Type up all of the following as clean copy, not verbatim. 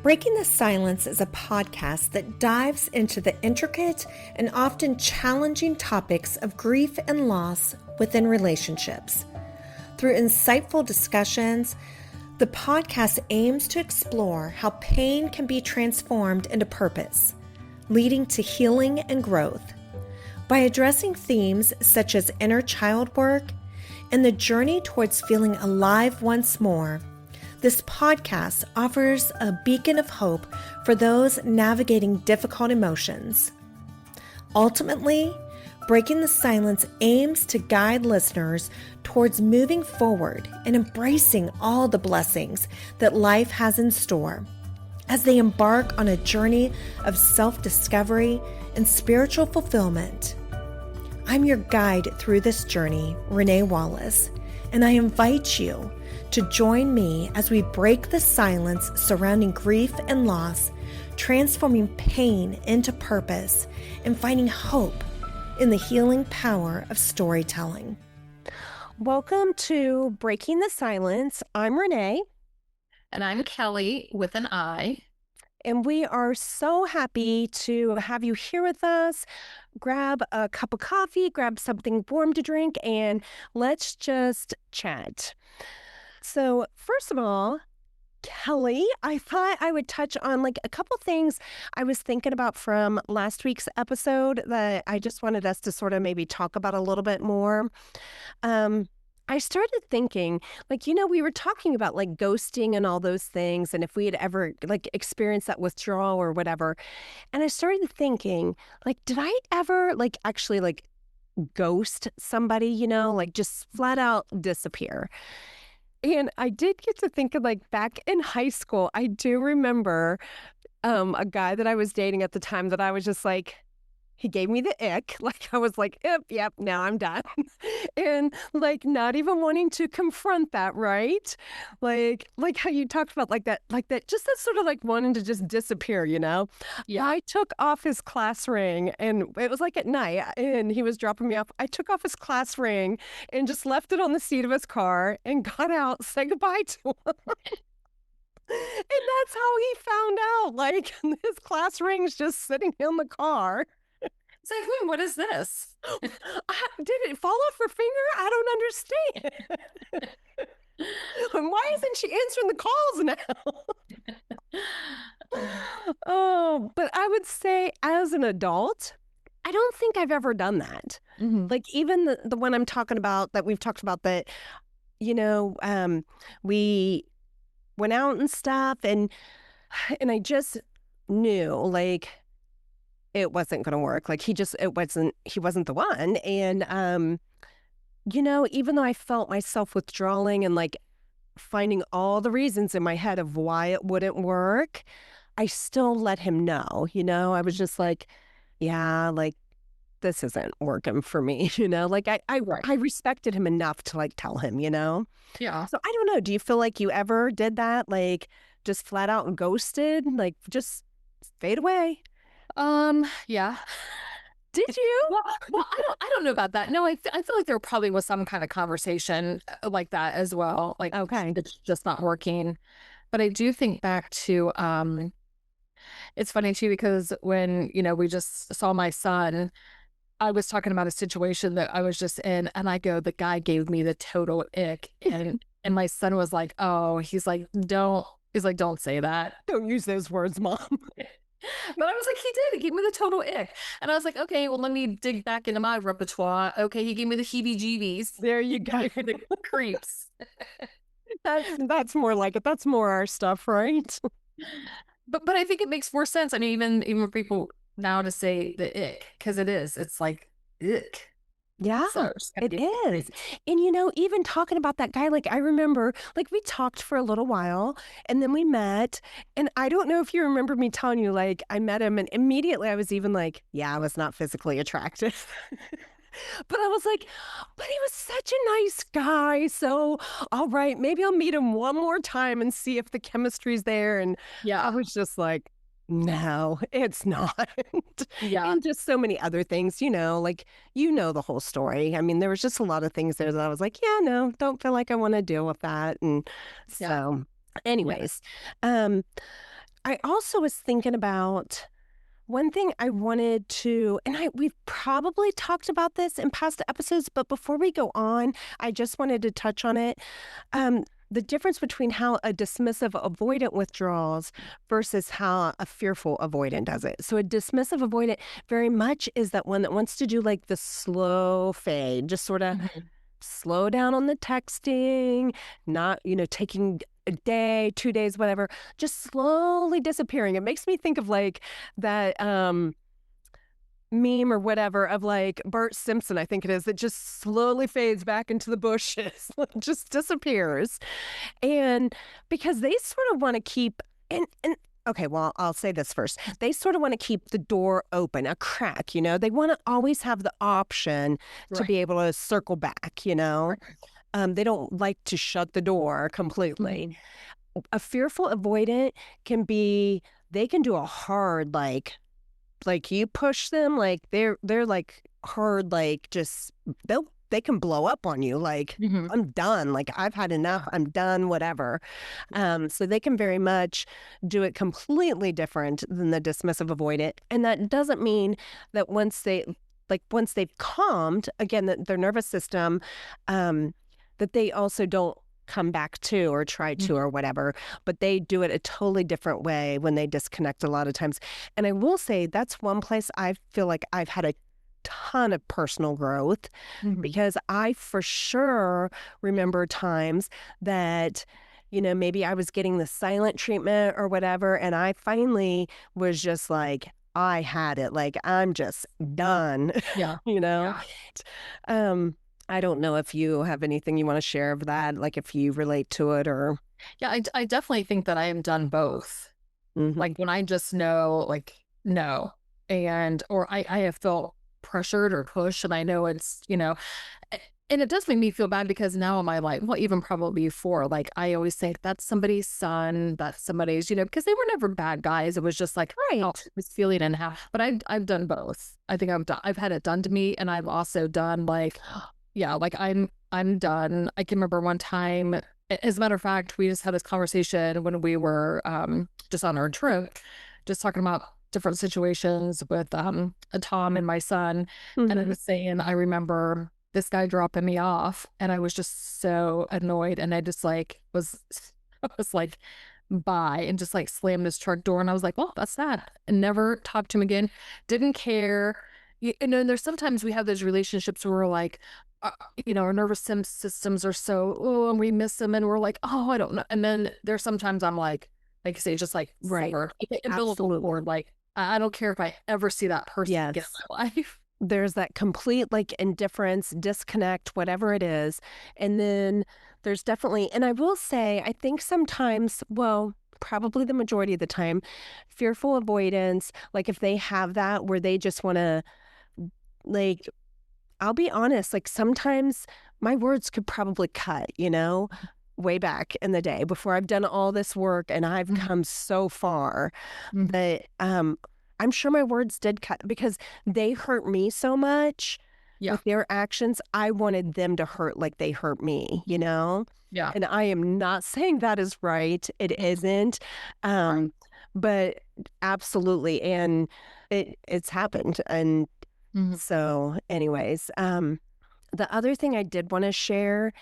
Breaking the Silence is a podcast that dives into the intricate and often challenging topics of grief and loss within relationships. Through insightful discussions, the podcast aims to explore how pain can be transformed into purpose, leading to healing and growth. By addressing themes such as inner child work and the journey towards feeling alive once more, this podcast offers a beacon of hope for those navigating difficult emotions. Ultimately, Breaking the Silence aims to guide listeners towards moving forward and embracing all the blessings that life has in store as they embark on a journey of self-discovery and spiritual fulfillment. I'm your guide through this journey, Raynea Wallace, and I invite you to join me as we break the silence surrounding grief and loss, transforming pain into purpose and finding hope in the healing power of storytelling. Welcome to Breaking the Silence. I'm Raynea. And I'm Kelli with an I. And we are so happy to have you here with us. Grab a cup of coffee, grab something warm to drink, and let's just chat. So first of all, Kelli, I thought I would touch on a couple things I was thinking about from last week's episode that I just wanted us to sort of maybe talk about a little bit more. I started thinking, we were talking about ghosting and all those things, and if we had ever experienced that withdrawal or whatever. And I started thinking, did I ever actually ghost somebody, just flat out disappear? And I did get to think of back in high school, I do remember a guy that I was dating at the time that I was just he gave me the ick. I was yep, now I'm done. And not even wanting to confront that, right? Like how you talked about that, just that sort of wanting to just disappear, Yeah. I took off his class ring, and it was at night, and he was dropping me off. I took off his class ring and just left it on the seat of his car and got out, said goodbye to him. And that's how he found out. His class ring's just sitting in the car. It's what is this? Did it fall off her finger? I don't understand. And why isn't she answering the calls now? Oh, but I would say as an adult, I don't think I've ever done that. Mm-hmm. Even the one I'm talking about that we've talked about that, we went out and stuff, and I just knew it wasn't going to work. He wasn't the one. And, even though I felt myself withdrawing and finding all the reasons in my head of why it wouldn't work, I still let him know, I was just yeah, this isn't working for me, I respected him enough to tell him, Yeah. So I don't know. Do you feel like you ever did that? Just flat out and ghosted, just fade away? Yeah. Did you? Well, I don't know about that. No, I feel like there probably was some kind of conversation like that as well. Okay. It's just not working. But I do think back to, it's funny too, because when, we just saw my son, I was talking about a situation that I was just in, and the guy gave me the total ick. And my son was don't say that. Don't use those words, Mom. But I was he did. He gave me the total ick. And I was okay, well, let me dig back into my repertoire. Okay, he gave me the heebie-jeebies. There you go. The creeps. That's more like it. That's more our stuff, right? But I think it makes more sense. I mean, even people now to say the ick, because it is. It's ick. Yeah, so it is. And, even talking about that guy, I remember, we talked for a little while, and then we met, and I don't know if you remember me telling you, I met him, and immediately I was even yeah, I was not physically attractive. But I was but he was such a nice guy, so all right, maybe I'll meet him one more time and see if the chemistry's there. And yeah, I was just no, it's not. Yeah. And just so many other things, the whole story. I mean, there was just a lot of things there that I was yeah, no, don't feel like I want to deal with that. And so anyways, I also was thinking about one thing I wanted to, and we've probably talked about this in past episodes, but before we go on, I just wanted to touch on it. The difference between how a dismissive avoidant withdraws versus how a fearful avoidant does it. So a dismissive avoidant very much is that one that wants to do like the slow fade, just sort of slow down on the texting, not, taking a day, 2 days, whatever, just slowly disappearing. It makes me think of like that meme or whatever of like Bart Simpson, I think it is, that just slowly fades back into the bushes, just disappears. And because they sort of want to keep, and okay, well, I'll say this first. They sort of want to keep the door open, a crack, They want to always have the option to be able to circle back, They don't like to shut the door completely. A fearful avoidant they can do a hard, like you push them, like they're like hard, like just, they can blow up on you. Like, I'm done. Like, I've had enough. I'm done, whatever. So they can very much do it completely different than the dismissive avoidant. And that doesn't mean that once they've calmed, again, their nervous system, that they also don't come back to or try to or whatever, but they do it a totally different way when they disconnect a lot of times. And I will say that's one place I feel like I've had a ton of personal growth, because I for sure remember times that, maybe I was getting the silent treatment or whatever, and I finally was just like, I had it, like, I'm just done. Yeah. I don't know if you have anything you want to share of that, like if you relate to it or. Yeah, I definitely think that I am done both. Like when I just know, like, no, or I have felt pressured or pushed, and I know it's, and it does make me feel bad because now in my life, well, even probably before, like I always say that's somebody's son, that's somebody's, because they were never bad guys. It was just like, oh, I was feeling and how, but I've done both. I think I've had it done to me, and I've also done like, yeah, like I'm done. I can remember one time, as a matter of fact, we just had this conversation when we were just on our trip, just talking about different situations with Tom and my son. And I was saying, I remember this guy dropping me off, and I was just so annoyed, and I just like I was like, bye, and just like slammed his truck door, and I was like, well, that's that, and never talked to him again. Didn't care. And then there's sometimes we have those relationships where we're like, our nervous systems are so, and we miss them, and we're like, oh, I don't know. And then there's sometimes I'm like you say, just like, severed. Umbilical cord, like, I don't care if I ever see that person again in my life. There's that complete like indifference, disconnect, whatever it is. And then there's definitely, and I will say, I think sometimes, well, probably the majority of the time, fearful avoidance, like if they have that where they just want to, like, I'll be honest, like sometimes my words could probably cut, way back in the day before I've done all this work and I've come so far. But I'm sure my words did cut because they hurt me so much with their actions. I wanted them to hurt like they hurt me, Yeah. And I am not saying that is right. It isn't. But absolutely. And it's happened. And so anyways, the other thing I did want to share,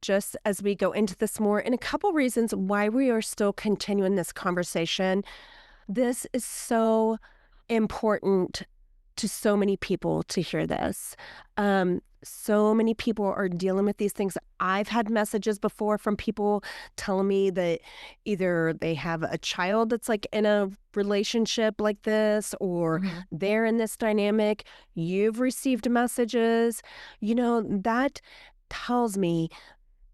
just as we go into this more, and a couple reasons why we are still continuing this conversation. This is so important to so many people to hear this. So many people are dealing with these things. I've had messages before from people telling me that either they have a child that's like in a relationship like this, or they're in this dynamic. You've received messages, that tells me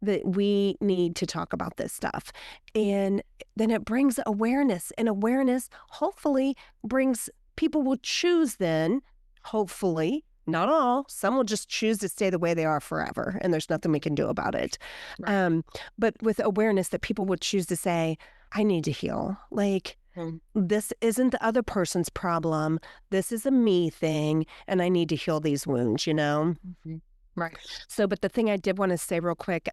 that we need to talk about this stuff. And then it brings awareness, and awareness hopefully people will choose then, hopefully, not all, some will just choose to stay the way they are forever, and there's nothing we can do about it. Right. But with awareness that people would choose to say, I need to heal. Like, this isn't the other person's problem. This is a me thing, and I need to heal these wounds, Right. So, but the thing I did want to say real quick,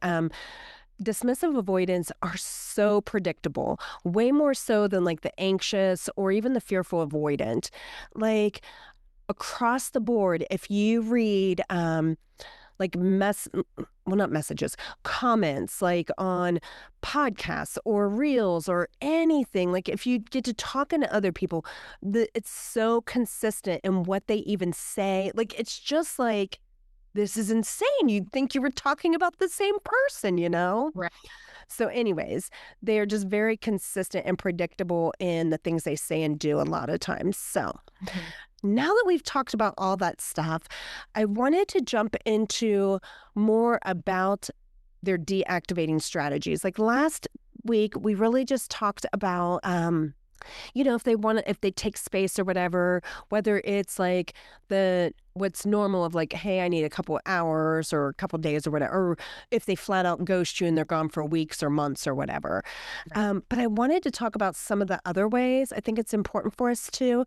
dismissive avoidants are so predictable, way more so than like the anxious or even the fearful avoidant. Like across the board, if you read like not messages, comments like on podcasts or reels or anything, like if you get to talking to other people, it's so consistent in what they even say. Like it's just like, this is insane. You'd think you were talking about the same person, you know? Right. So anyways, they're just very consistent and predictable in the things they say and do a lot of times. So now that we've talked about all that stuff, I wanted to jump into more about their deactivating strategies. Like last week, we really just talked about, if they take space or whatever, whether it's like what's normal of like, hey, I need a couple of hours or a couple of days or whatever, or if they flat out ghost you and they're gone for weeks or months or whatever. Right. But I wanted to talk about some of the other ways. I think it's important for us too,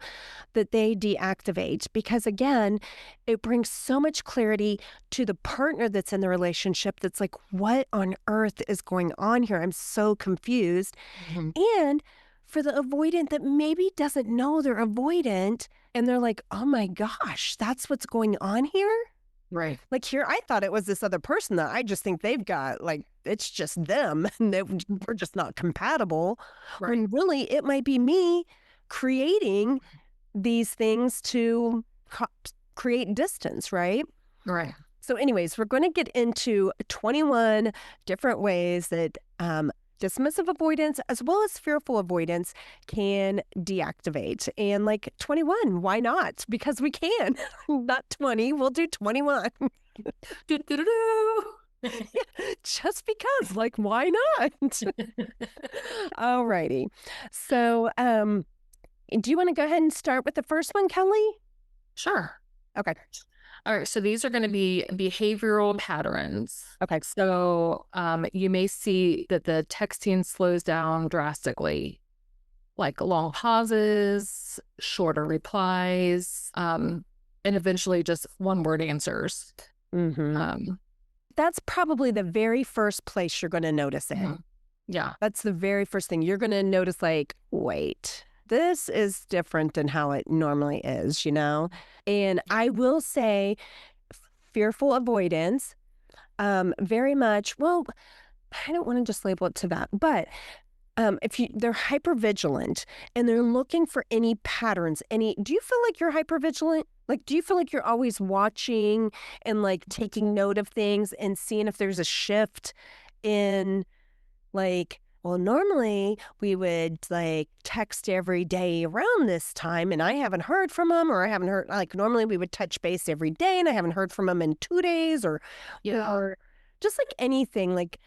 that they deactivate, because again, it brings so much clarity to the partner that's in the relationship that's like, what on earth is going on here? I'm so confused. And for the avoidant that maybe doesn't know they're avoidant and they're like, oh my gosh, that's what's going on here? Right. Like here, I thought it was this other person that I just think they've got, like, it's just them and we're just not compatible. Right. When really it might be me creating these things to create distance, right? Right. So anyways, we're going to get into 21 different ways that dismissive avoidance as well as fearful avoidance can deactivate. And like 21, why not? Because we can. Not 20, we'll do 21. Just because, like, why not? Alrighty. So do you want to go ahead and start with the first one, Kelli? Sure. Okay. All right, so these are going to be behavioral patterns. Okay. So you may see that the texting slows down drastically, like long pauses, shorter replies, and eventually just one-word answers. That's probably the very first place you're going to notice it. Yeah. That's the very first thing. You're going to notice, like, wait, this is different than how it normally is, you know? And I will say fearful avoidance, very much, well, I don't want to just label it to that, but they're hypervigilant and they're looking for any patterns, do you feel like you're hypervigilant? Like, do you feel like you're always watching and like taking note of things and seeing if there's a shift in, like, well, normally we would like text every day around this time and I haven't heard from them, or I haven't heard, like, normally we would touch base every day and I haven't heard from them in 2 days, or just like anything. Like,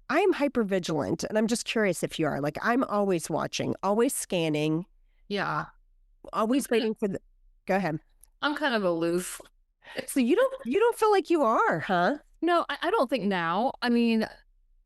I'm hypervigilant and I'm just curious if you are. Like, I'm always watching, always scanning. Yeah. Always waiting for go ahead. I'm kind of aloof. So you don't feel like you are, huh? No, I don't think now. I mean,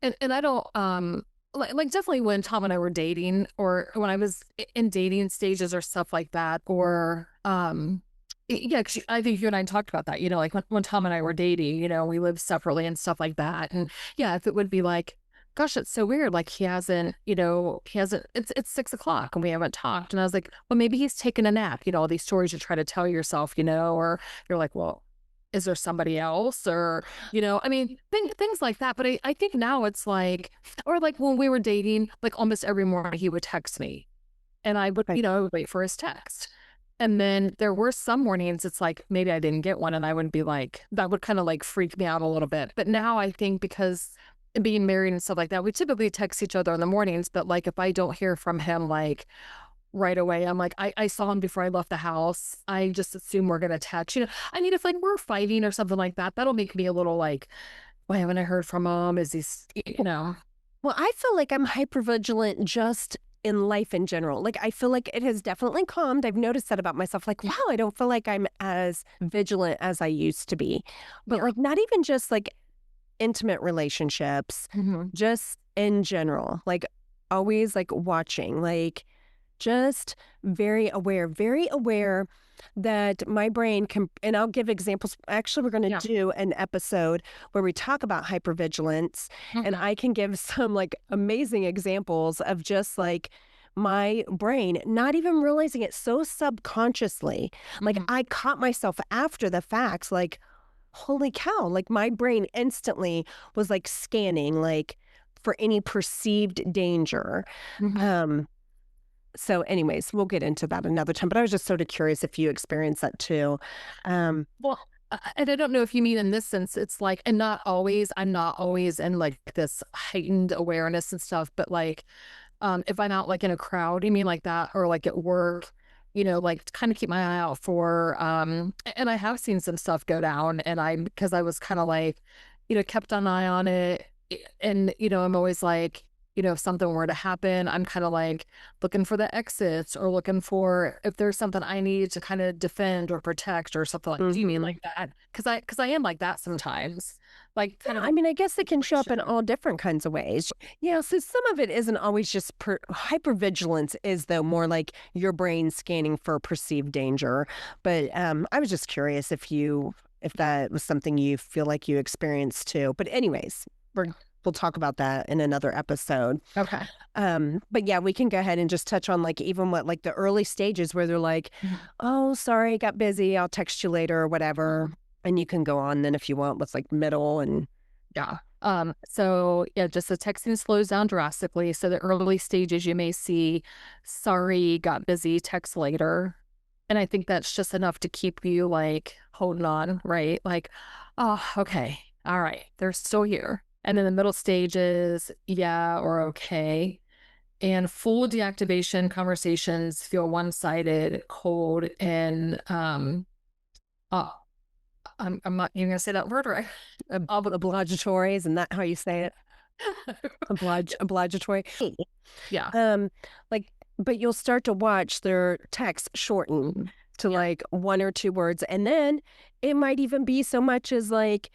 and I don't, like definitely when Tom and I were dating, or when I was in dating stages or stuff like that, or, yeah, 'cause I think you and I talked about that, like when Tom and I were dating, we lived separately and stuff like that. And yeah, if it would be like, gosh, it's so weird. Like he hasn't, it's 6 o'clock and we haven't talked. And I was like, well, maybe he's taken a nap, all these stories you try to tell yourself, or you're like, well, is there somebody else? Or, I mean, things like that. But I think now it's like, or like when we were dating, like almost every morning he would text me and I would, I would wait for his text. And then there were some mornings it's like, maybe I didn't get one and I wouldn't be like, that would kind of like freak me out a little bit. But now I think because being married and stuff like that, we typically text each other in the mornings. But like, if I don't hear from him, like right away, I'm like, I saw him before I left the house. I just assume we're going to text, I mean, if like we're fighting or something like that, that'll make me a little like, why haven't I heard from him? Is he, Well, I feel like I'm hypervigilant just in life in general. Like, I feel like it has definitely calmed. I've noticed that about myself. Like, wow, I don't feel like I'm as vigilant as I used to be. But like, not even just like intimate relationships, just in general, like always like watching, like just very aware that my brain can, and I'll give examples. Actually, we're going to do an episode where we talk about hypervigilance, and I can give some like amazing examples of just like my brain not even realizing it so subconsciously. Like I caught myself after the facts, like, holy cow, like my brain instantly was like scanning like for any perceived danger. So anyways, we'll get into that another time, but I was just sort of curious if you experienced that too. Well, and I don't know if you mean in this sense, it's like, and not always, I'm not always in like this heightened awareness and stuff, but like, if I'm out like in a crowd, you mean like that, or like at work, you know, like kind of keep my eye out for, and I have seen some stuff go down, and because I was kind of like, you know, kept an eye on it. And, you know, I'm always like, you know, if something were to happen, I'm kind of like looking for the exits or looking for if there's something I need to kind of defend or protect or something like, do you mean like that? Because I am like that sometimes. Like kind of, I mean, I guess it can show up in all different kinds of ways. Yeah, so some of it isn't always just hypervigilance is though more like your brain scanning for perceived danger. But I was just curious if that was something you feel like you experienced too. But anyways, we'll talk about that in another episode. Okay. But yeah, we can go ahead and just touch on like even what like the early stages where they're like, oh, sorry, got busy, I'll text you later or whatever. And you can go on then if you want with like middle and yeah. So yeah, just the texting slows down drastically. So the early stages you may see, sorry, got busy, text later. And I think that's just enough to keep you like holding on, right? Like, oh, okay. All right. They're still here. And then the middle stages, yeah, or okay. And full deactivation conversations feel one-sided, cold, and I'm not even gonna say that word right. Obligatory, isn't that how you say it? Obligatory. Yeah. Like, but you'll start to watch their text shorten to like one or two words, and then it might even be so much as like,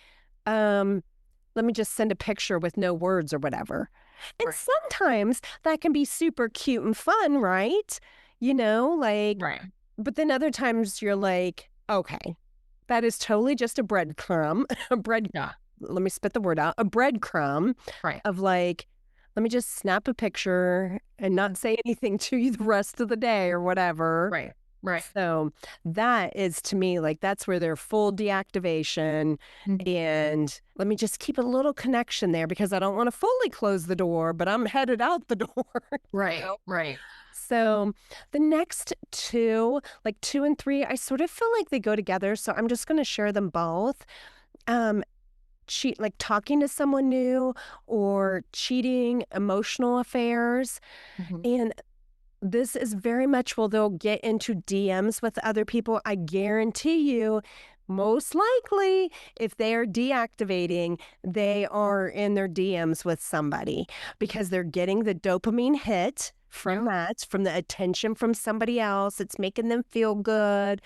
let me just send a picture with no words or whatever. And sometimes that can be super cute and fun, right? You know, like, but then other times you're like, okay, that is totally just a breadcrumb, let me spit the word out, a breadcrumb of like, let me just snap a picture and not say anything to you the rest of the day or whatever. Right. So that is to me like that's where their full deactivation and let me just keep a little connection there because I don't want to fully close the door, but I'm headed out the door. Right. So the next two, like 2 and 3, I sort of feel like they go together. So I'm just going to share them both. Like talking to someone new or cheating, emotional affairs. And this is very much, well, they'll get into DMs with other people. I guarantee you, most likely, if they are deactivating, they are in their DMs with somebody because they're getting the dopamine hit from that, from the attention from somebody else. It's making them feel good.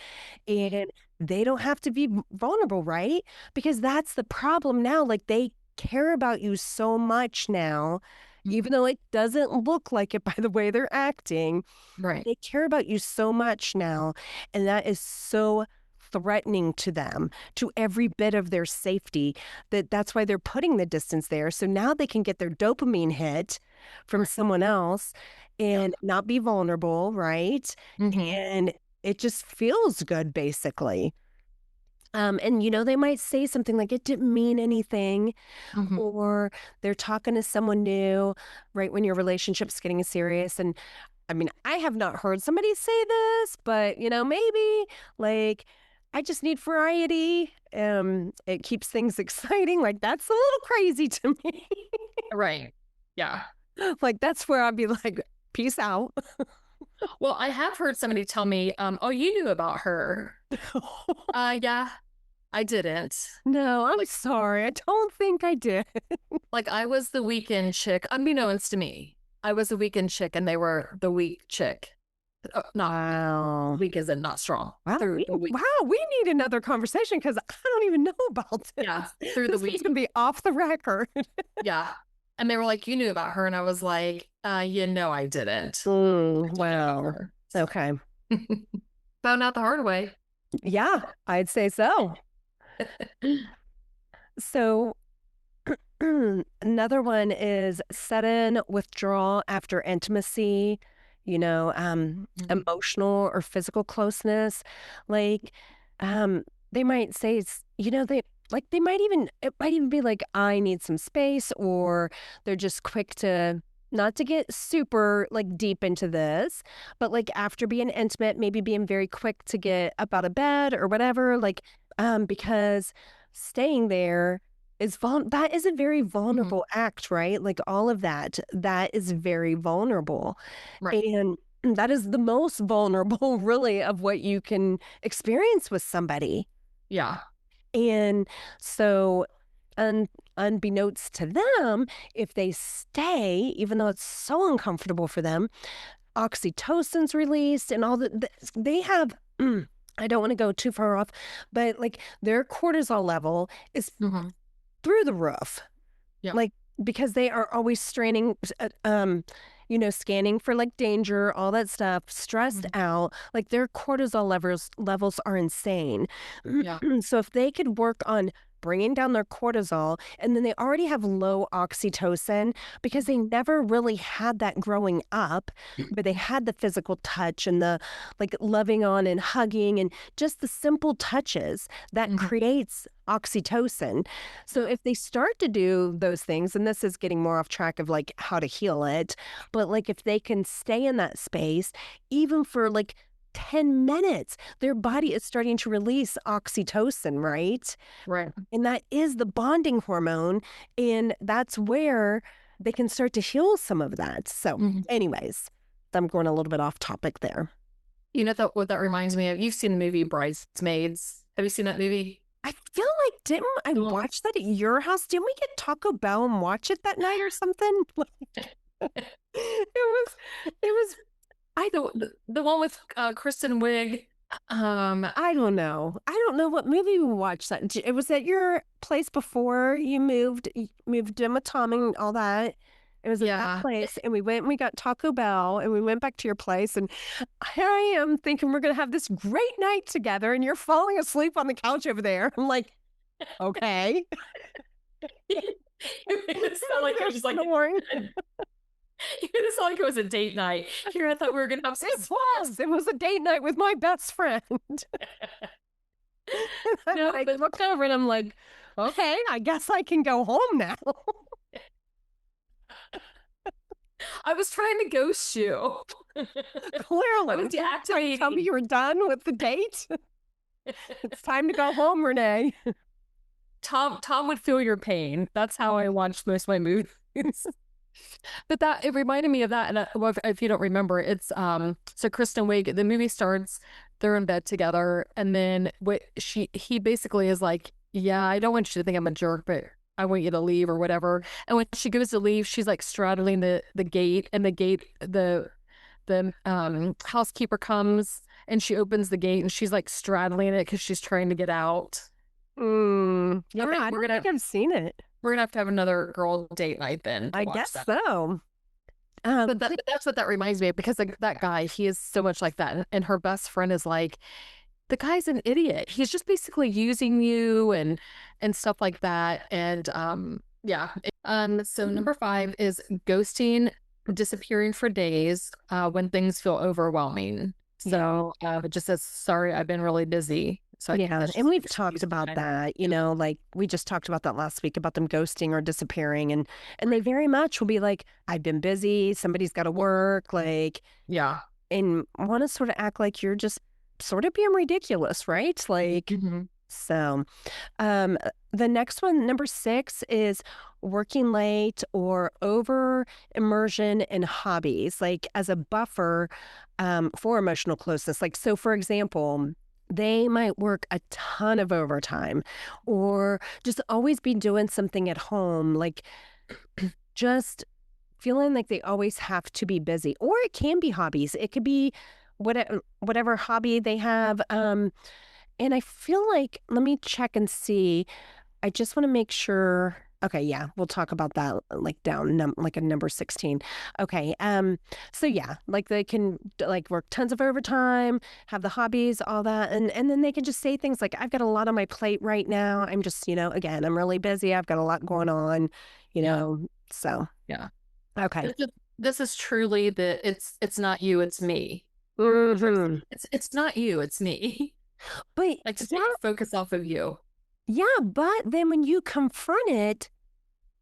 And they don't have to be vulnerable, right? Because that's the problem now. Like they care about you so much now. Even though it doesn't look like it by the way they're acting, they care about you so much now. And that is so threatening to them, to every bit of their safety, that's why they're putting the distance there. So now they can get their dopamine hit from someone else and not be vulnerable, right? And it just feels good, basically. And, you know, they might say something like, it didn't mean anything, or they're talking to someone new right when your relationship's getting serious. And I mean, I have not heard somebody say this, but, you know, maybe like, I just need variety. It keeps things exciting. Like, that's a little crazy to me. Yeah. Like, that's where I'd be like, peace out. Well, I have heard somebody tell me, oh, you knew about her. Yeah, I didn't. No, I'm sorry. I don't think I did. Like I was the weekend chick, unbeknownst to me. I was the weekend chick and they were the weak chick. Wow. Weak isn't not strong. Wow, we need another conversation because I don't even know about this. Yeah, through the week. It's going to be off the record. Yeah. And they were like, you knew about her. And I was like, you know, I didn't. Wow. Okay. Found out the hard way. Yeah, I'd say so. So another one is sudden withdrawal after intimacy, emotional or physical closeness. Like, they might say, they might even, it might even be like, I need some space, or they're just quick to, not to get super like deep into this, but like after being intimate, maybe being very quick to get up out of bed or whatever, because staying there that is a very vulnerable act, right? Like all of that is very vulnerable. Right. And that is the most vulnerable really of what you can experience with somebody. Yeah. And so unbeknownst to them, if they stay, even though it's so uncomfortable for them, oxytocin's released and all they have I don't want to go too far off, but like their cortisol level is through the roof. Yeah. Like, because they are always straining, scanning for like danger, all that stuff, stressed out, like their cortisol levels are insane. Yeah. So if they could work on bringing down their cortisol, and then they already have low oxytocin because they never really had that growing up, but they had the physical touch and the like loving on and hugging and just the simple touches that creates oxytocin. So if they start to do those things, and this is getting more off track of like how to heal it, but like if they can stay in that space, even for like 10 minutes, their body is starting to release oxytocin, right? Right. And that is the bonding hormone. And that's where they can start to heal some of that. So anyways, I'm going a little bit off topic there. You know what that reminds me of? You've seen the movie Bridesmaids. Have you seen that movie? I feel like, didn't I watch that at your house? Didn't we get Taco Bell and watch it that night or something? It was the one with Kristen Wiig. I don't know. I don't know what movie we watched that. It was at your place before you moved in with Tom and all that. It was at that place, and we went and we got Taco Bell, and we went back to your place, and here I am thinking we're going to have this great night together, and you're falling asleep on the couch over there. I'm like, okay. It sounded like it was just like it sounded like it was a date night. Here, I thought we were gonna have some. It was a date night with my best friend. No, I looked over and I'm like, okay, I guess I can go home now. I was trying to ghost you. Clearly. I was deactivating. Tell me you were done with the date. It's time to go home, Raynea. Tom would feel your pain. That's how I watched most of my movies. But it reminded me of that. And if you don't remember, it's so Kristen Wiig, the movie starts, they're in bed together, and then he basically is like, yeah, I don't want you to think I'm a jerk, but I want you to leave or whatever. And when she goes to leave, she's like straddling the gate, and the housekeeper comes and she opens the gate and she's like straddling it because she's trying to get out. Yeah, okay, I don't think I've seen it. We're gonna have to have another girl date night then. I guess that. So. But that's what that reminds me of, because that guy, he is so much like that. And her best friend is like, the guy's an idiot. He's just basically using you and stuff like that. And so number 5 is ghosting, disappearing for days when things feel overwhelming. So it just says, sorry, I've been really busy. So and we've talked about that, like we just talked about that last week about them ghosting or disappearing, and they very much will be like, I've been busy, somebody's got to work, like, and want to sort of act like you're just sort of being ridiculous, right? Like, so the next one, number 6, is working late or over immersion in hobbies, like as a buffer for emotional closeness. Like, so for example, they might work a ton of overtime or just always be doing something at home, like just feeling like they always have to be busy. Or it can be hobbies. It could be whatever hobby they have. And I feel like, let me check and see. I just want to make sure. Okay, yeah, we'll talk about that like down like a number 16. Okay, so yeah, like they can like work tons of overtime, have the hobbies, all that, and then they can just say things like, "I've got a lot on my plate right now. I'm just, again, I'm really busy. I've got a lot going on, Yeah. So Yeah. okay, This is truly it's not you, it's me. hmm It's not you, it's me. but Like to yeah, take focus off of you. yeah, but then when you confront it,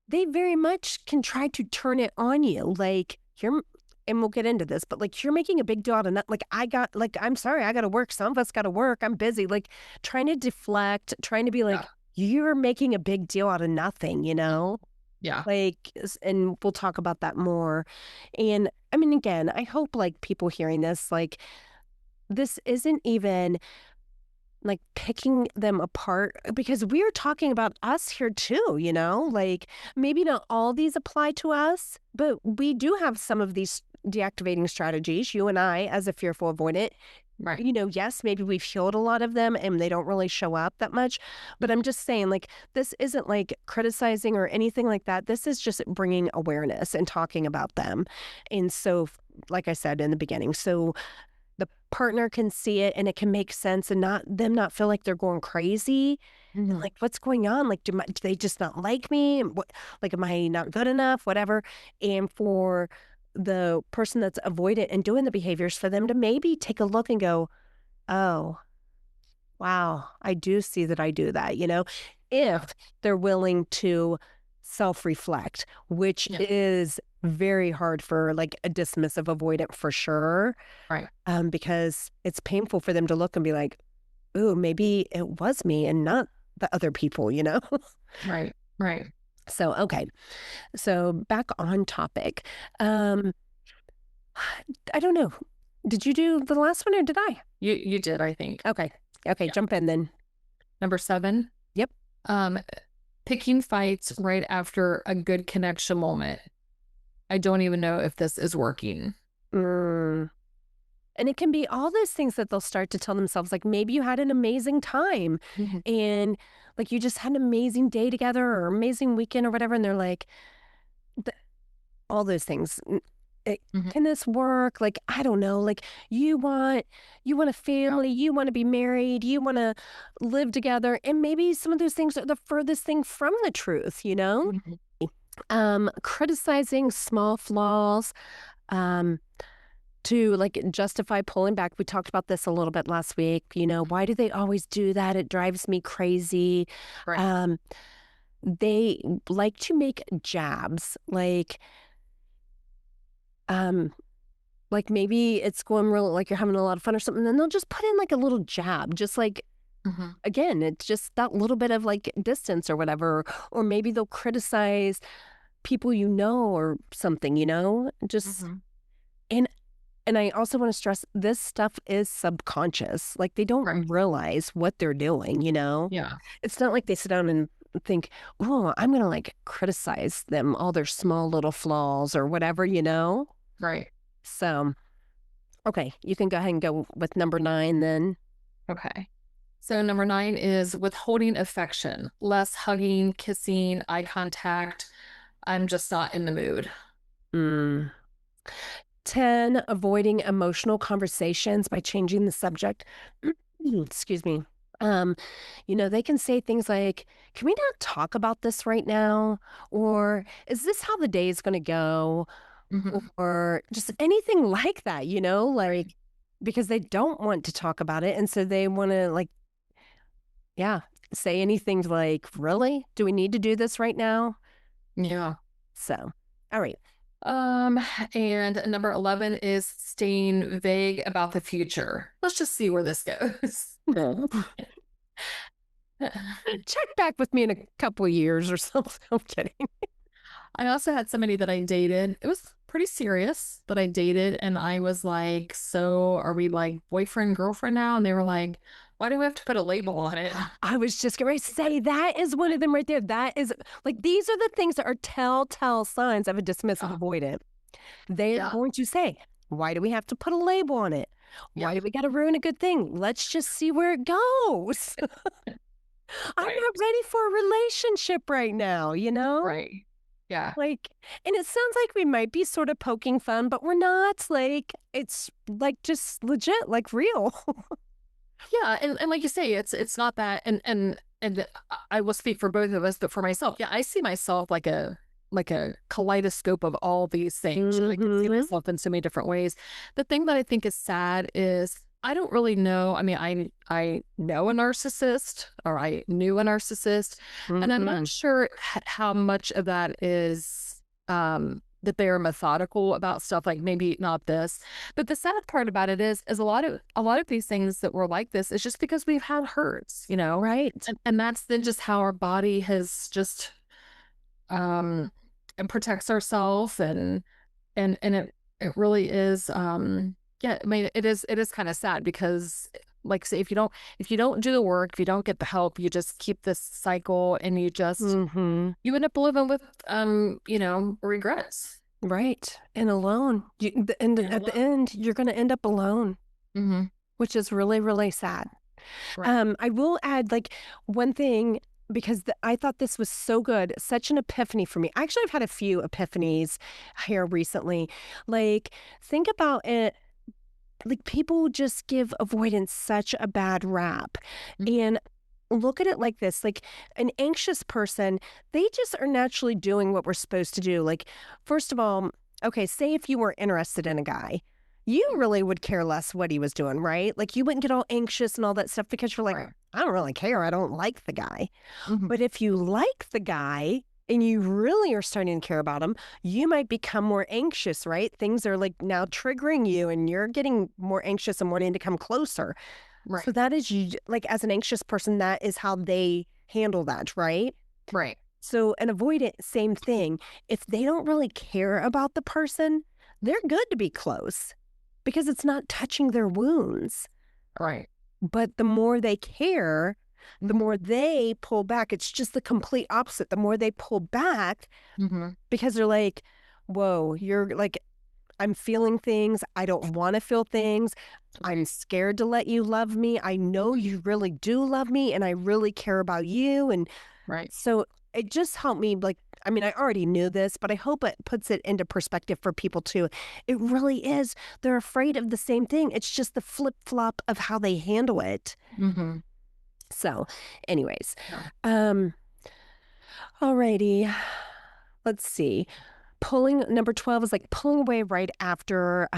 they very much can try to turn it on you. Like, and we'll get into this, but like, you're making a big deal out of like, I'm sorry, I got to work. Some of us got to work. I'm busy. Like, trying to deflect, trying to be like, Yeah. you're making a big deal out of nothing, Yeah. Like, and we'll talk about that more. And I mean, again, I hope like people hearing this, like, this isn't even like picking them apart because we're talking about us here too, like maybe not all these apply to us, but we do have some of these deactivating strategies, you and I, as a fearful avoidant. Right. Yes, maybe we've healed a lot of them and they don't really show up that much. But I'm just saying, like, this isn't like criticizing or anything like that. This is just bringing awareness and talking about them. And so, like I said in the beginning, so the partner can see it and it can make sense and not feel like they're going crazy. Mhm. Like, what's going on? Like, do they just not like me? And like, am I not good enough? Whatever. And for the person that's avoidant and doing the behaviors, for them to maybe take a look and go, oh, wow, I do see that I do that, if they're willing to self-reflect, which Yeah. is very hard for like a dismissive avoidant for sure. Right. Because it's painful for them to look and be like, ooh, maybe it was me and not the other people, Right. Right. So, okay. So back on topic. I don't know. Did you do the last one or did I? You did, I think. Okay. Okay, Yeah. jump in then. Number 7. Yep. Picking fights right after a good connection moment. I don't even know if this is working. And it can be all those things that they'll start to tell themselves, like maybe you had an amazing time and like you just had an amazing day together or amazing weekend or whatever. And they're like, all those things. Can this work? Like, I don't know. Like you want a family, you want to be married, you want to live together. And maybe some of those things are the furthest thing from the truth, criticizing small flaws, to like justify pulling back. We talked about this a little bit last week. Why do they always do that? It drives me crazy. Right. They like to make jabs, like maybe it's going real, like you're having a lot of fun or something, then they'll just put in like a little jab, just like, again, it's just that little bit of like distance or whatever, or maybe they'll criticize people, or something, just, and I also want to stress this stuff is subconscious. Like they don't realize what they're doing, Yeah. It's not like they sit down and think, oh, I'm going to like criticize them, all their small little flaws or whatever, Right. So, okay, you can go ahead and go with number 9 then. Okay. So number 9 is withholding affection, less hugging, kissing, eye contact. I'm just not in the mood. 10, avoiding emotional conversations by changing the subject. Excuse me. They can say things like, can we not talk about this right now? Or is this how the day is going to go? Or just anything like that, like, because they don't want to talk about it. And so they want to like, say anything like, really? Do we need to do this right now? Yeah. So, all right. And number 11 is staying vague about the future. Let's just see where this goes. Check back with me in a couple of years or something. I'm kidding. I also had somebody that I dated. It was pretty serious, but I dated and I was like, so are we like boyfriend, girlfriend now? And they were like, why do we have to put a label on it? I was just going to say that is one of them right there. That is like, these are the things that are telltale signs of a dismissive avoidant. They are going to say, why do we have to put a label on it? Why do we got to ruin a good thing? Let's just see where it goes. I'm Right. not ready for a relationship right now, you know? Right. Yeah. Like, and it sounds like we might be sort of poking fun, but we're not. Like, it's like just legit, like real. Yeah. And like you say, it's not that, and I will speak for both of us, but for myself, yeah, I see myself like a kaleidoscope of all these things. I can see myself in so many different ways. The thing that I think is sad is I don't really know. I mean, I know a narcissist, or I knew a narcissist, and I'm not sure how much of that is that they are methodical about stuff. Like maybe not this, but the sad part about it is a lot of these things that were like this is just because we've had hurts, Right. and that's then just how our body has just and protects ourselves, and it really is yeah, I mean it is kind of sad because, like, say, if you don't do the work, if you don't get the help, you just keep this cycle, and you just you end up living with regrets. Right. And alone. And at the end, you're going to end up alone, Mm-hmm. which is really, really sad. Right. I will add like one thing because I thought this was so good, such an epiphany for me. Actually, I've had a few epiphanies here recently. Like, think about it. Like, people just give avoidance such a bad rap. And look at it like this, like an anxious person, they just are naturally doing what we're supposed to do. Like, first of all, okay, say if you were interested in a guy, you really would care less what he was doing, right? Like, you wouldn't get all anxious and all that stuff because you're like, Right. I don't really care. I don't like the guy. Mhm. But if you like the guy and you really are starting to care about him, you might become more anxious, right? Things are like now triggering you and you're getting more anxious and wanting to come closer. Right. So that is, like, as an anxious person, that is how they handle that, right? Right. So an avoidant, same thing. If they don't really care about the person, they're good to be close because it's not touching their wounds. Right. But the more they care, the more they pull back. It's just the complete opposite. The more they pull back Mm-hmm. because they're like, whoa, you're like, I'm feeling things. I don't want to feel things. I'm scared to let you love me. I know you really do love me and I really care about you. And Right. so it just helped me. Like, I mean, I already knew this, but I hope it puts it into perspective for people too. It really is. They're afraid of the same thing. It's just the flip flop of how they handle it. Mm-hmm. So anyways, Yeah. alrighty, let's see. Number 12 is like pulling away right after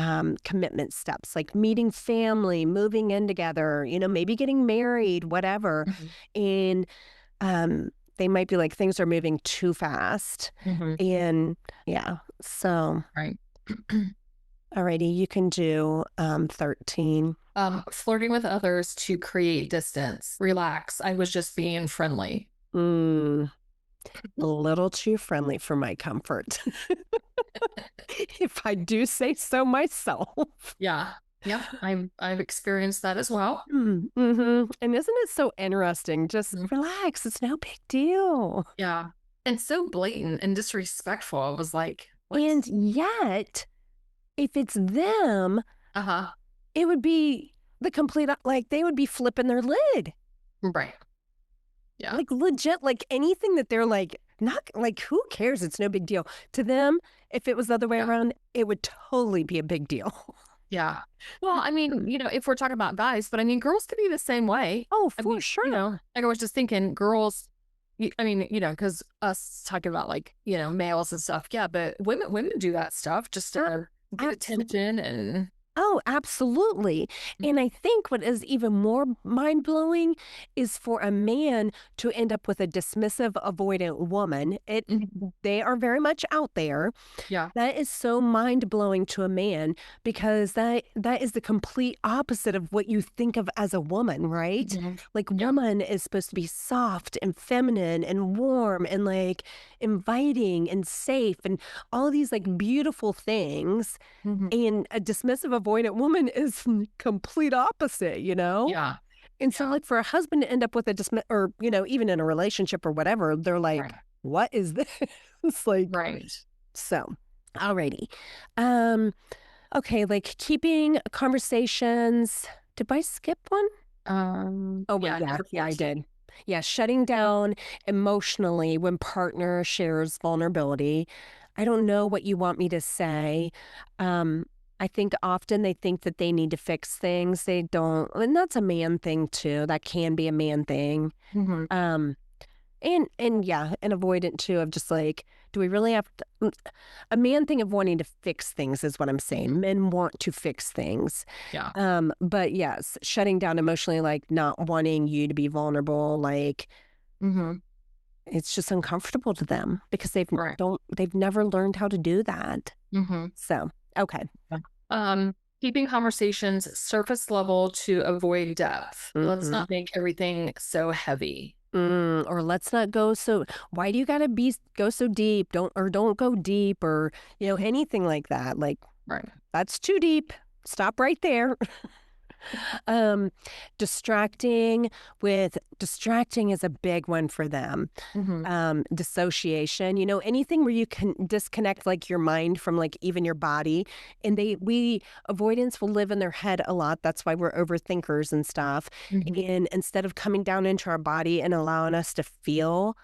commitment steps, like meeting family, moving in together, maybe getting married, whatever. And they might be like, things are moving too fast. Mm-hmm. And yeah, so Right. alrighty, you can do 13. Flirting with others to create distance. Relax. I was just being friendly. A little too friendly for my comfort. If I do say so myself. Yeah. Yeah. I've experienced that as well. Mm-hmm. And isn't it so interesting? Just relax. It's no big deal. Yeah. And so blatant and disrespectful. I was like, what? And yet, if it's them, it would be the complete, like they would be flipping their lid. Right. Yeah. Like legit, like anything that they're like, not like, who cares? It's no big deal. To them, if it was the other way around, it would totally be a big deal. Yeah. Well, I mean, if we're talking about guys, but I mean, girls could be the same way. Oh, I for mean, sure. like I was just thinking, girls, I mean, because us talking about like, males and stuff. Yeah. But women do that stuff just to get attention and. Oh, absolutely. And I think what is even more mind-blowing is for a man to end up with a dismissive, avoidant woman. They are very much out there. Yeah. That is so mind-blowing to a man because that is the complete opposite of what you think of as a woman, right? Like, woman is supposed to be soft and feminine and warm and like inviting and safe and all these like beautiful things. And a dismissive, avoidant woman is complete opposite, Yeah. And so like for a husband to end up with a or, even in a relationship or whatever, they're like, what is this? Like, right. So, alrighty. Okay, like keeping conversations. Did I skip one? Oh, yeah, I did. Yeah, shutting down emotionally when partner shares vulnerability. I don't know what you want me to say. I think often they think that they need to fix things. They don't, and that's a man thing too. That can be a man thing. Mm-hmm. And yeah, an avoidant too of just like, do we really have to, a man thing of wanting to fix things is what I'm saying. Men want to fix things. Yeah. But yes, shutting down emotionally, like not wanting you to be vulnerable, like Mm-hmm. it's just uncomfortable to them because Right. they've never learned how to do that. Mm-hmm. So, okay. Keeping conversations surface level to avoid depth. Let's not make everything so heavy. Or let's not go so, why do you gotta go so deep? Don't go deep or, anything like that. Like, Right. that's too deep. Stop right there. Um, distracting is a big one for them. Mm-hmm. Dissociation, anything where you can disconnect like your mind from like even your body. And avoidance will live in their head a lot. That's why we're overthinkers and stuff. Mm-hmm. And instead of coming down into our body and allowing us to feel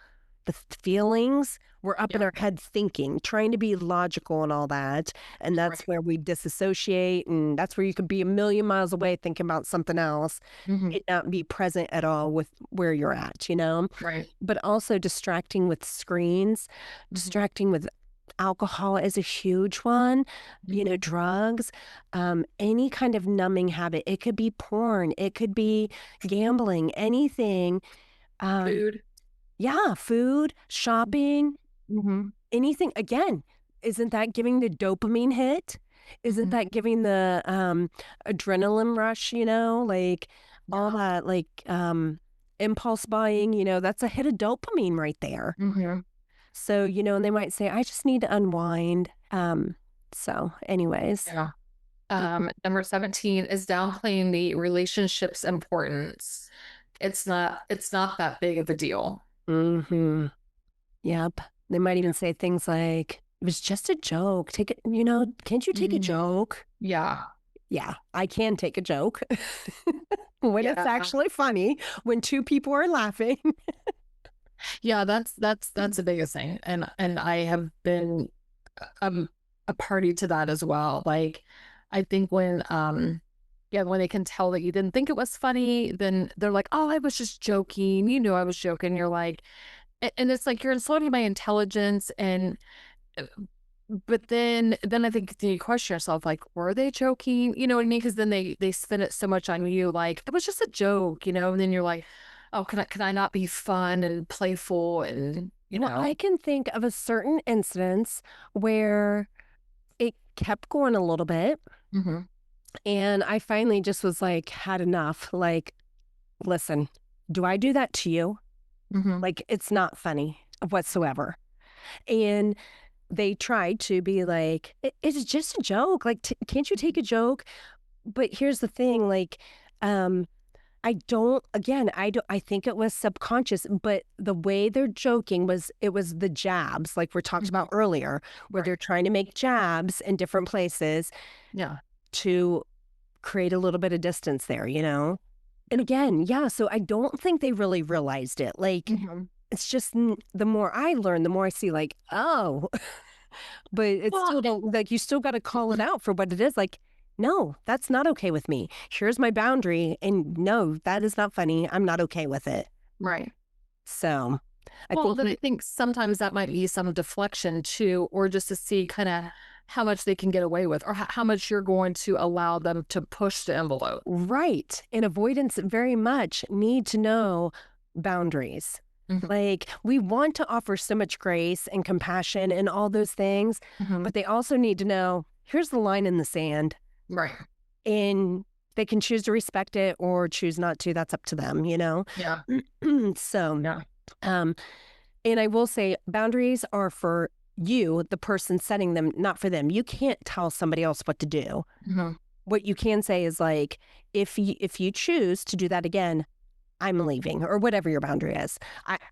the feelings, we're up in our head thinking, trying to be logical and all that. And that's where we disassociate. And that's where you could be a million miles away thinking about something else Mm-hmm. and not be present at all with where you're at, Right. But also distracting with screens, distracting with alcohol is a huge one, drugs, any kind of numbing habit. It could be porn, it could be gambling, anything. Food. Yeah, food, shopping, Mm-hmm. anything. Again, isn't that giving the dopamine hit? Isn't that giving the adrenaline rush, like all that, like impulse buying, that's a hit of dopamine right there. Mm-hmm. So, and they might say, I just need to unwind. So anyways. Yeah. Number 17 is downplaying the relationship's importance. It's not that big of a deal. Mm-hmm. Yep. They might even say things like, it was just a joke. Take it, can't you take a joke? Yeah. Yeah, I can take a joke when it's Yeah. actually funny, when two people are laughing. Yeah, that's the biggest thing. And I have been a party to that as well. Like I think when when they can tell that you didn't think it was funny, then they're like, "Oh, I was just joking. I was joking." You're like, and it's like you're insulting my intelligence, and but then I think you question yourself, like, were they joking? You know what I mean? Because then they spin it so much on you, like it was just a joke, and then you're like, oh, can I not be fun and playful and Well, I can think of a certain instance where it kept going a little bit, Mm-hmm. and I finally just was like, had enough. Like, listen, do I do that to you? Mm-hmm. Like, it's not funny whatsoever. And they tried to be like, it's just a joke. Like, can't you take a joke? But here's the thing, like, I think it was subconscious, but the way they're joking it was the jabs, like we talked about earlier, where they're trying to make jabs in different places to create a little bit of distance there, And again, so I don't think they really realized it. Like, it's just the more I learn, the more I see like, oh, but it's still don't, like, you still got to call it out for what it is. Like, no, that's not okay with me. Here's my boundary. And no, that is not funny. I'm not okay with it. Right. So I think sometimes that might be some deflection too, or just to see kind of how much they can get away with, or how much you're going to allow them to push the envelope. Right. And avoidance very much need to know boundaries. Like, we want to offer so much grace and compassion and all those things, but they also need to know, here's the line in the sand. Right. And they can choose to respect it or choose not to. That's up to them, Yeah. So, and I will say boundaries are for you, the person setting them, not for them. You can't tell somebody else what to do. What you can say is like, if you choose to do that again, I'm leaving, or whatever your boundary is.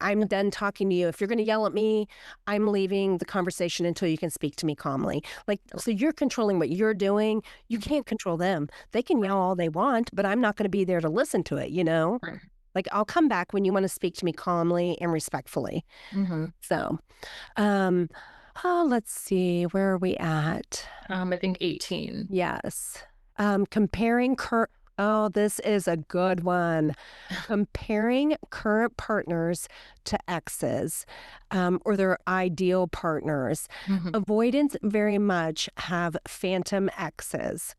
I'm done talking to you. If you're going to yell at me, I'm leaving the conversation until you can speak to me calmly. Like, so you're controlling what you're doing. You can't control them. They can yell all they want, but I'm not going to be there to listen to it, Right. Like, I'll come back when you want to speak to me calmly and respectfully. Mm-hmm. So, let's see, where are we at? I think 18. Yes. Comparing Oh, this is a good one. Comparing current partners to exes, or their ideal partners. Mm-hmm. Avoidants very much have phantom exes.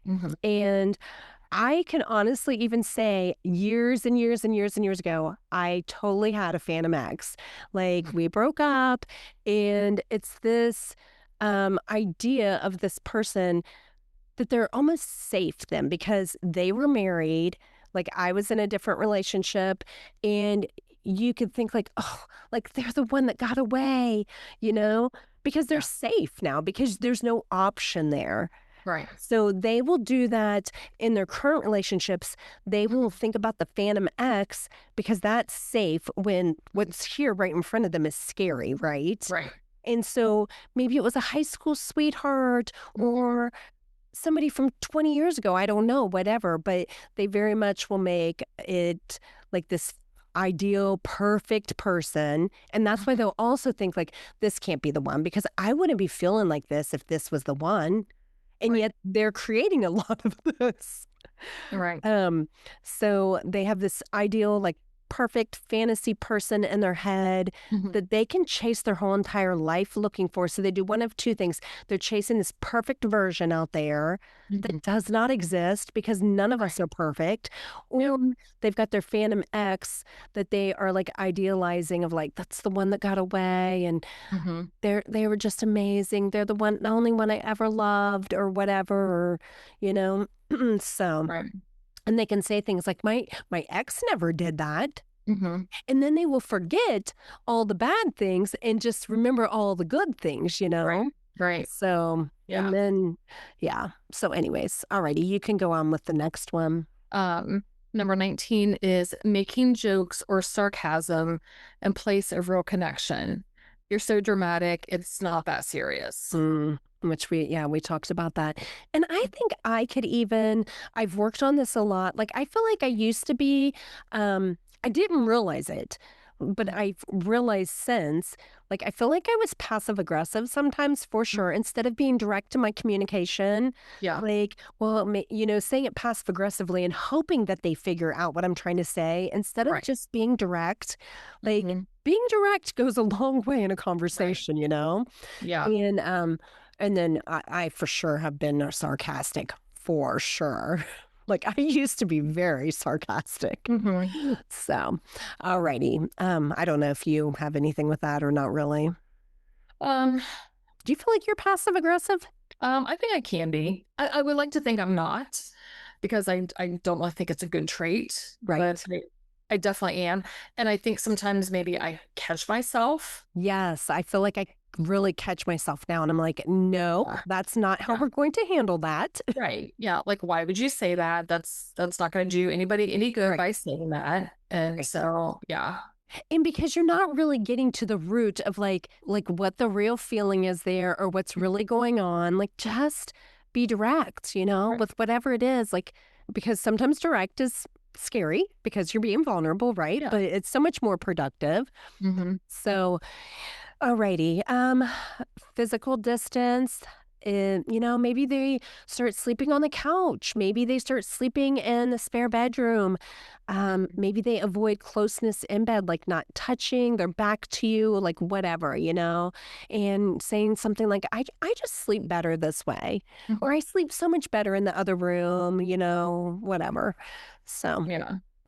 Mm-hmm. And I can honestly even say years and years and years and years ago, I totally had a phantom ex. Like, we broke up, and it's this idea of this person that they're almost safe then because they were married. Like, I was in a different relationship, and you could think like, oh, like they're the one that got away, because they're safe now because there's no option there. Right. So they will do that in their current relationships. They will think about the phantom ex because that's safe when what's here right in front of them is scary, right? Right. And so maybe it was a high school sweetheart or somebody from 20 years ago, I don't know, whatever, but they very much will make it like this ideal, perfect person. And that's why they'll also think like, this can't be the one because I wouldn't be feeling like this if this was the one. And yet they're creating a lot of this. Right. So they have this ideal, like, perfect fantasy person in their head that they can chase their whole entire life looking for. So they do one of two things. They're chasing this perfect version out there that does not exist because none of us are perfect. Or they've got their phantom ex that they are like idealizing of like, that's the one that got away and they were just amazing. They're the only one I ever loved or whatever, or, so. Right. And they can say things like, my ex never did that. Mm-hmm. And then they will forget all the bad things and just remember all the good things, Right. So, Yeah. and then, So anyways, alrighty, you can go on with the next one. Number 19 is making jokes or sarcasm in place of real connection. You're so dramatic. It's not that serious. Which we talked about that. And I think I've worked on this a lot. Like, I feel like I used to be, I didn't realize it, but I've realized since, like, I feel like I was passive aggressive sometimes for sure, instead of being direct in my communication. Yeah. Like, well, saying it passive aggressively and hoping that they figure out what I'm trying to say instead of just being direct. Like, being direct goes a long way in a conversation, Yeah. And then I for sure have been sarcastic, for sure. Like, I used to be very sarcastic. So, alrighty. I don't know if you have anything with that or not really. Do you feel like you're passive aggressive? I think I can be. I would like to think I'm not because I don't really think it's a good trait. Right. But I definitely am. And I think sometimes maybe I catch myself. Yes. I feel like I really catch myself now and I'm like, no, that's not how we're going to handle that. Right. Yeah. Like, why would you say that? That's not going to do anybody any good by saying that. And so, yeah. And because you're not really getting to the root of like what the real feeling is there or what's really going on, like, just be direct, with whatever it is. Like, because sometimes direct is scary because you're being vulnerable, right? But it's so much more productive. So, alrighty. Physical distance. Maybe they start sleeping on the couch. Maybe they start sleeping in the spare bedroom. Maybe they avoid closeness in bed, like not touching their back to you, like whatever, and saying something like, I just sleep better this way, or I sleep so much better in the other room, whatever. So,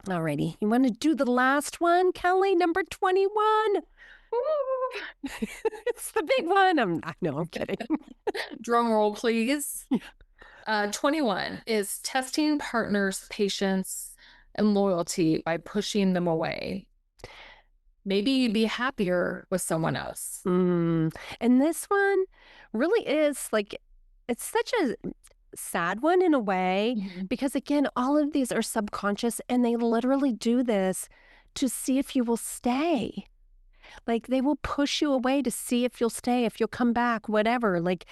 alrighty. You want to do the last one, Kelli, number 21? It's the big one. I'm kidding. Drum roll, please. 21 is testing partners' patience and loyalty by pushing them away. Maybe you'd be happier with someone else. And this one really is like, it's such a sad one in a way, because again, all of these are subconscious and they literally do this to see if you will stay. Like, they will push you away to see if you'll stay, if you'll come back, whatever. Like,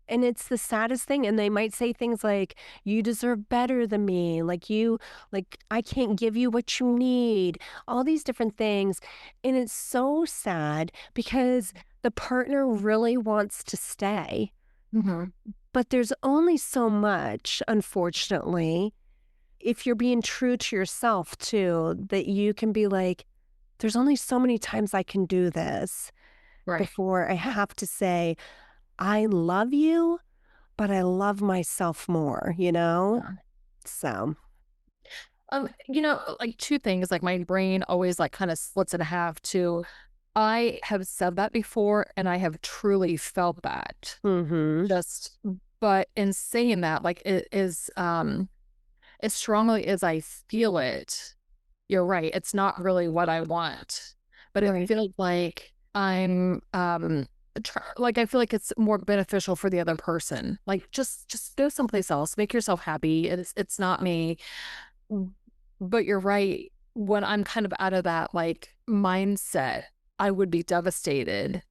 And it's the saddest thing. And they might say things like, you deserve better than me. I can't give you what you need, all these different things. And it's so sad because the partner really wants to stay, but there's only so much, unfortunately, if you're being true to yourself too, that you can be like, there's only so many times I can do this before I have to say, I love you, but I love myself more, So, like two things, like my brain always like kind of splits in half too. I have said that before and I have truly felt that. But in saying that, like it is, as strongly as I feel it, you're right. It's not really what I want, but I feel like I'm, I feel like it's more beneficial for the other person. Like just go someplace else, make yourself happy. It's not me. But you're right. When I'm kind of out of that like mindset, I would be devastated.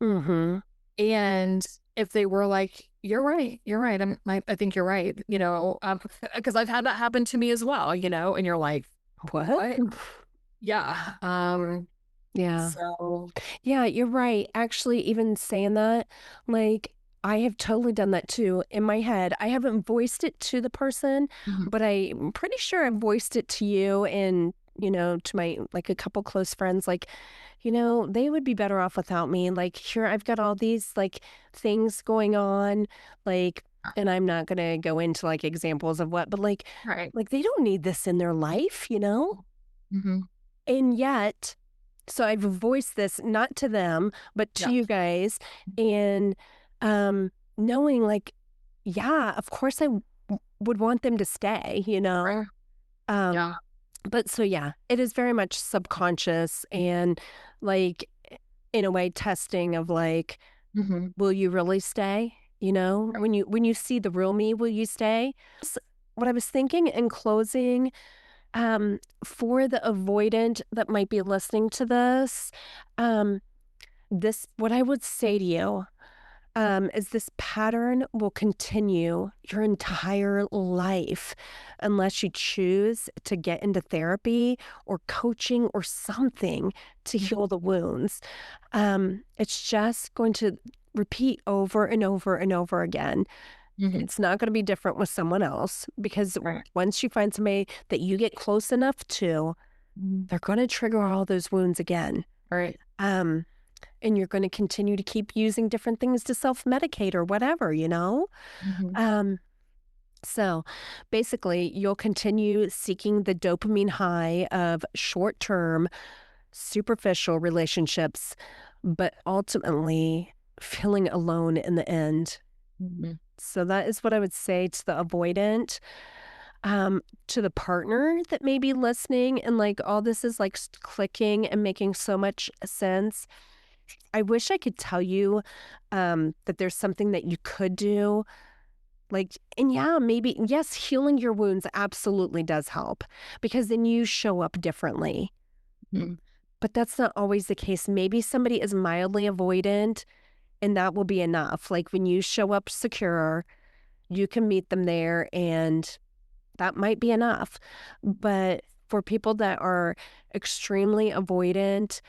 And if they were like, you're right. I think you're right. Because I've had that happen to me as well. And you're like, what? Yeah. Yeah. So Yeah, you're right. Actually, even saying that, like, I have totally done that too in my head. I haven't voiced it to the person, but I'm pretty sure I've voiced it to you and, to my, like, a couple close friends, like, they would be better off without me. Like, here, I've got all these, like, things going on, like, and I'm not going to go into, like, examples of what, but, like, they don't need this in their life, And yet, so I've voiced this not to them, but to you guys, and knowing like, yeah, of course I would want them to stay, But so yeah, it is very much subconscious and like in a way testing of like, will you really stay? When you see the real me, will you stay? What I was thinking in closing, for the avoidant that might be listening to this, what I would say to you, is this pattern will continue your entire life unless you choose to get into therapy or coaching or something to heal the wounds. It's just going to repeat over and over and over again. It's not going to be different with someone else because once you find somebody that you get close enough to, they're going to trigger all those wounds again. And you're going to continue to keep using different things to self-medicate or whatever, So basically, you'll continue seeking the dopamine high of short-term, superficial relationships, but ultimately feeling alone in the end. So that is what I would say to the avoidant. To the partner that may be listening and like all this is like clicking and making so much sense. I wish I could tell you that there's something that you could do. Like, and yeah, maybe, yes, healing your wounds absolutely does help because then you show up differently. But that's not always the case. Maybe somebody is mildly avoidant and that will be enough. Like when you show up secure, you can meet them there and that might be enough. But for people that are extremely avoidant,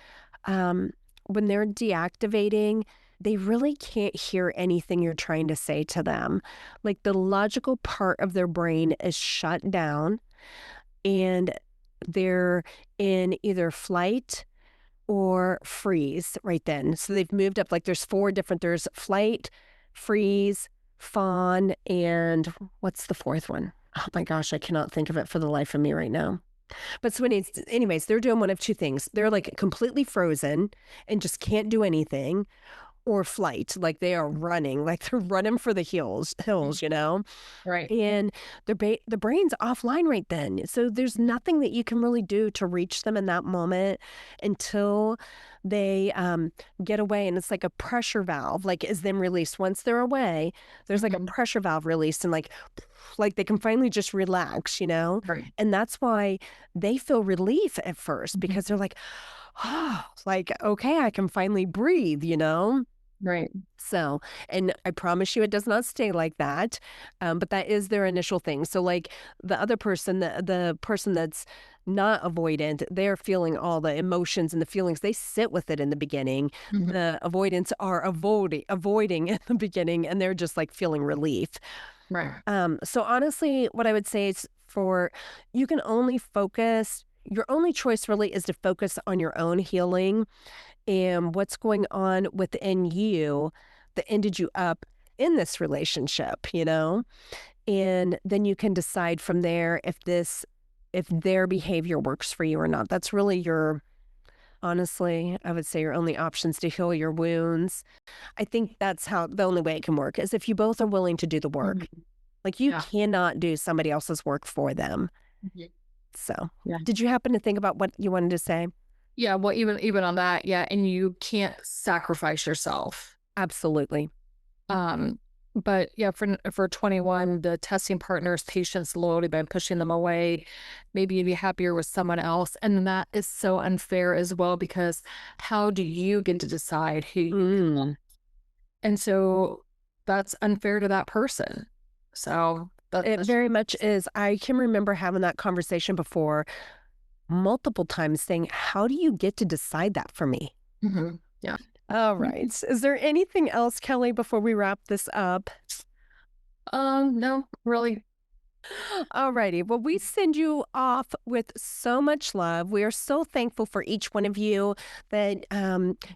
when they're deactivating, they really can't hear anything you're trying to say to them. Like the logical part of their brain is shut down and they're in either flight or freeze right then. So they've moved up, like there's there's flight, freeze, fawn, and what's the fourth one? Oh my gosh, I cannot think of it for the life of me right now. But so anyways, they're doing one of two things. They're like completely frozen and just can't do anything, or flight, like they are running, like they're running for the hills, And the brain's offline right then. So there's nothing that you can really do to reach them in that moment until they get away. And it's like a pressure valve, like is them released. Once they're away, there's like a pressure valve released and like they can finally just relax, And that's why they feel relief at first because they're like, oh, like, okay, I can finally breathe, Right. So, and I promise you it does not stay like that. But that is their initial thing. So like the other person, the person that's not avoidant, they're feeling all the emotions and the feelings. They sit with it in the beginning. Mhm. The avoidants are avoiding in the beginning, and they're just like feeling relief. Right. So honestly, what I would say is you can only focus, your only choice really is to focus on your own healing and what's going on within you that ended you up in this relationship, and then you can decide from there if their behavior works for you or not. That's really honestly, I would say your only options to heal your wounds. I think that's the only way it can work is if you both are willing to do the work. Mhm. Like you Yeah. cannot do somebody else's work for them. Mhm. So, Yeah. did you happen to think about what you wanted to say? Yeah. Well, even on that, yeah, and you can't sacrifice yourself. Absolutely. But yeah, for 21, the testing partner's patience, loyalty by pushing them away, maybe you'd be happier with someone else, and that is so unfair as well because how do you get to decide who? Mm. And so that's unfair to that person. So It very much is. I can remember having that conversation before multiple times saying, how do you get to decide that for me? Mhm. Yeah. All right. Is there anything else, Kelly, before we wrap this up? No, really. All righty. Well, we send you off with so much love. We are so thankful for each one of you that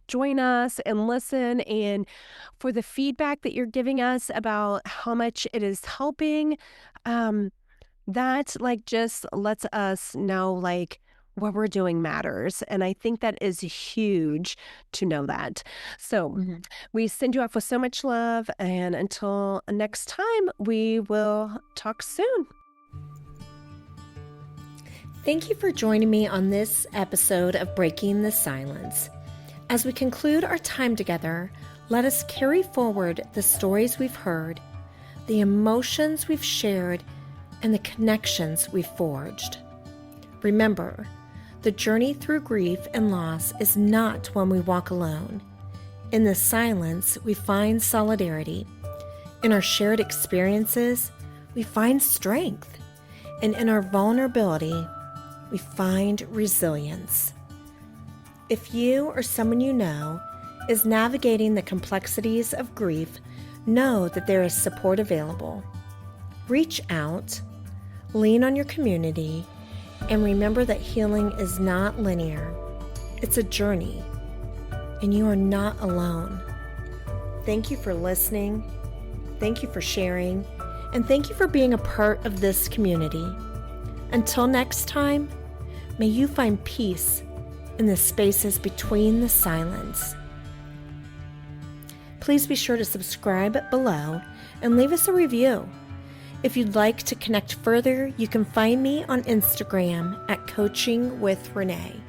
join us and listen, and for the feedback that you're giving us about how much it is helping. That just lets us know what we're doing matters. And I think that is huge to know that. So Mhm. we send you off with so much love. And until next time, we will talk soon. Thank you for joining me on this episode of Breaking the Silence. As we conclude our time together, let us carry forward the stories we've heard, the emotions we've shared, and the connections we've forged. Remember, the journey through grief and loss is not one we walk alone. In the silence, we find solidarity. In our shared experiences, we find strength. And in our vulnerability, we find resilience. If you or someone you know is navigating the complexities of grief, know that there is support available. Reach out, lean on your community, and remember that healing is not linear. It's a journey, and you are not alone. Thank you for listening. Thank you for sharing, and thank you for being a part of this community. Until next time, may you find peace in the spaces between the silence. Please be sure to subscribe below and leave us a review. If you'd like to connect further, you can find me on Instagram at Coaching with Raynea.